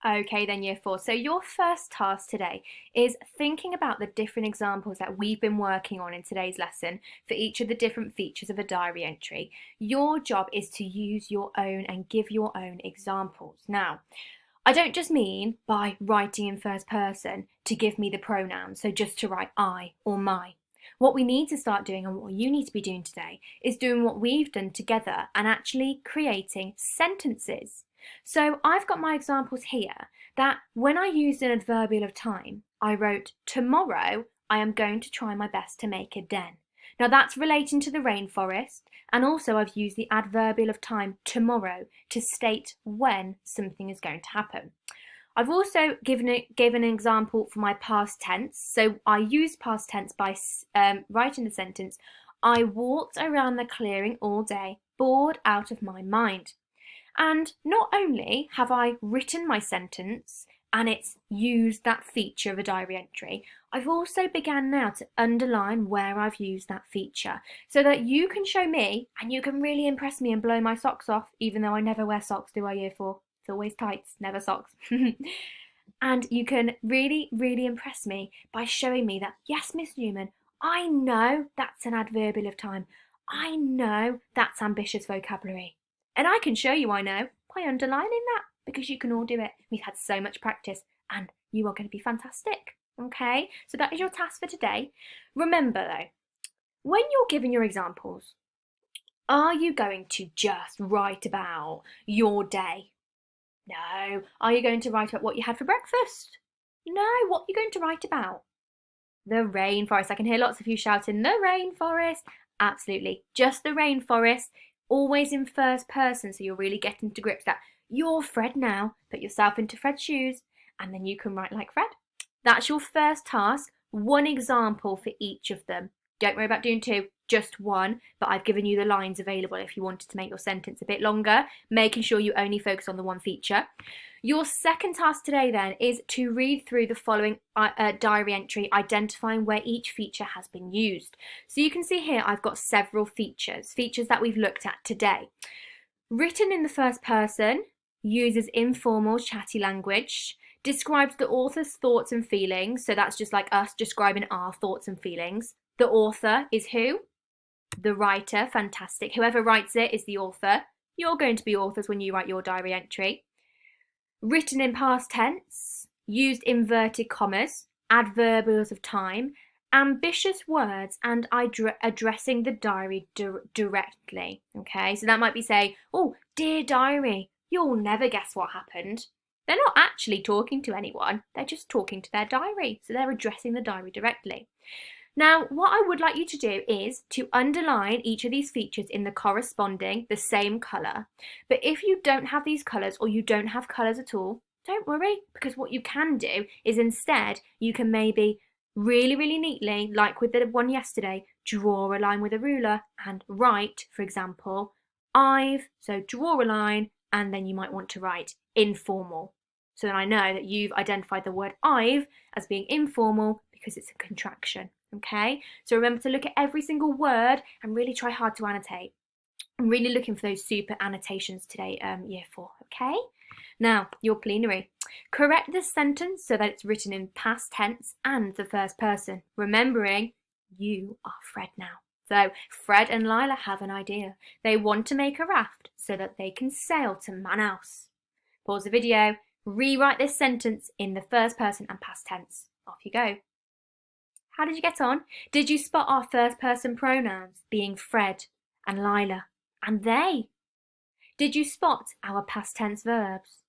Okay, then year four. So your first task today is thinking about the different examples that we've been working on in today's lesson for each of the different features of a diary entry. Your job is to use your own and give your own examples. Now, I don't just mean by writing in first person to give me the pronoun, so just to write I or my. What we need to start doing and what you need to be doing today is doing what we've done together and actually creating sentences. So I've got my examples here that when I used an adverbial of time, I wrote, tomorrow I am going to try my best to make a den. Now that's relating to the rainforest, and also I've used the adverbial of time tomorrow to state when something is going to happen. I've also given an example for my past tense. So I used past tense by writing the sentence, I walked around the clearing all day, bored out of my mind. And not only have I written my sentence and it's used that feature of a diary entry, I've also began now to underline where I've used that feature so that you can show me and you can really impress me and blow my socks off, even though I never wear socks, do I, year four? It's always tights, never socks. And you can really, really impress me by showing me that, yes, Miss Newman, I know that's an adverbial of time. I know that's ambitious vocabulary. And I can show you I know by underlining that because you can all do it. We've had so much practice and you are going to be fantastic. Okay, so that is your task for today. Remember though, when you're giving your examples, are you going to just write about your day? No. Are you going to write about what you had for breakfast? No. What are you going to write about? The rainforest. I can hear lots of you shouting, the rainforest. Absolutely. Just the rainforest. Always in first person, so you're really getting to grips that you're Fred now. Put yourself into Fred's shoes, and then you can write like Fred. That's your first task. One example for each of them. Don't worry about doing two, just one, but I've given you the lines available if you wanted to make your sentence a bit longer, making sure you only focus on the one feature. Your second task today then is to read through the following diary entry, identifying where each feature has been used. So you can see here I've got several features that we've looked at today. Written in the first person, uses informal, chatty language, describes the author's thoughts and feelings, so that's just like us describing our thoughts and feelings. The author is who? The writer, fantastic. Whoever writes it is the author. You're going to be authors when you write your diary entry. Written in past tense, used inverted commas, adverbials of time, ambitious words, and addressing the diary directly. Okay, so that might be saying, oh, dear diary, you'll never guess what happened. They're not actually talking to anyone, they're just talking to their diary, so they're addressing the diary directly. Now, what I would like you to do is to underline each of these features in the corresponding, the same colour. But if you don't have these colours or you don't have colours at all, don't worry, because what you can do is instead you can maybe really, really neatly, like with the one yesterday, draw a line with a ruler and write, for example, I've, so draw a line, and then you might want to write informal. So then I know that you've identified the word I've as being informal because it's a contraction. Okay, so remember to look at every single word and really try hard to annotate. I'm really looking for those super annotations today, year four, okay? Now, your plenary. Correct this sentence so that it's written in past tense and the first person, remembering you are Fred now. So Fred and Lila have an idea. They want to make a raft so that they can sail to Manaus. Pause the video, rewrite this sentence in the first person and past tense. Off you go. How did you get on? Did you spot our first person pronouns being Fred and Lila and they? Did you spot our past tense verbs?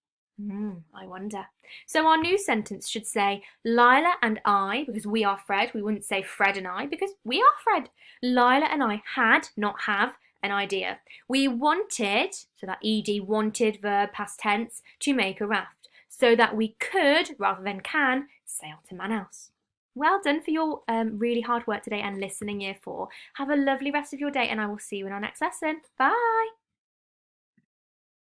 I wonder. So our new sentence should say Lila and I, because we are Fred. We wouldn't say Fred and I because we are Fred. Lila and I had, not have, an idea. We wanted, so that ed, wanted verb past tense, to make a raft so that we could, rather than can, sail to Manaus. Well done for your really hard work today and listening, year four. Have a lovely rest of your day and I will see you in our next lesson. Bye.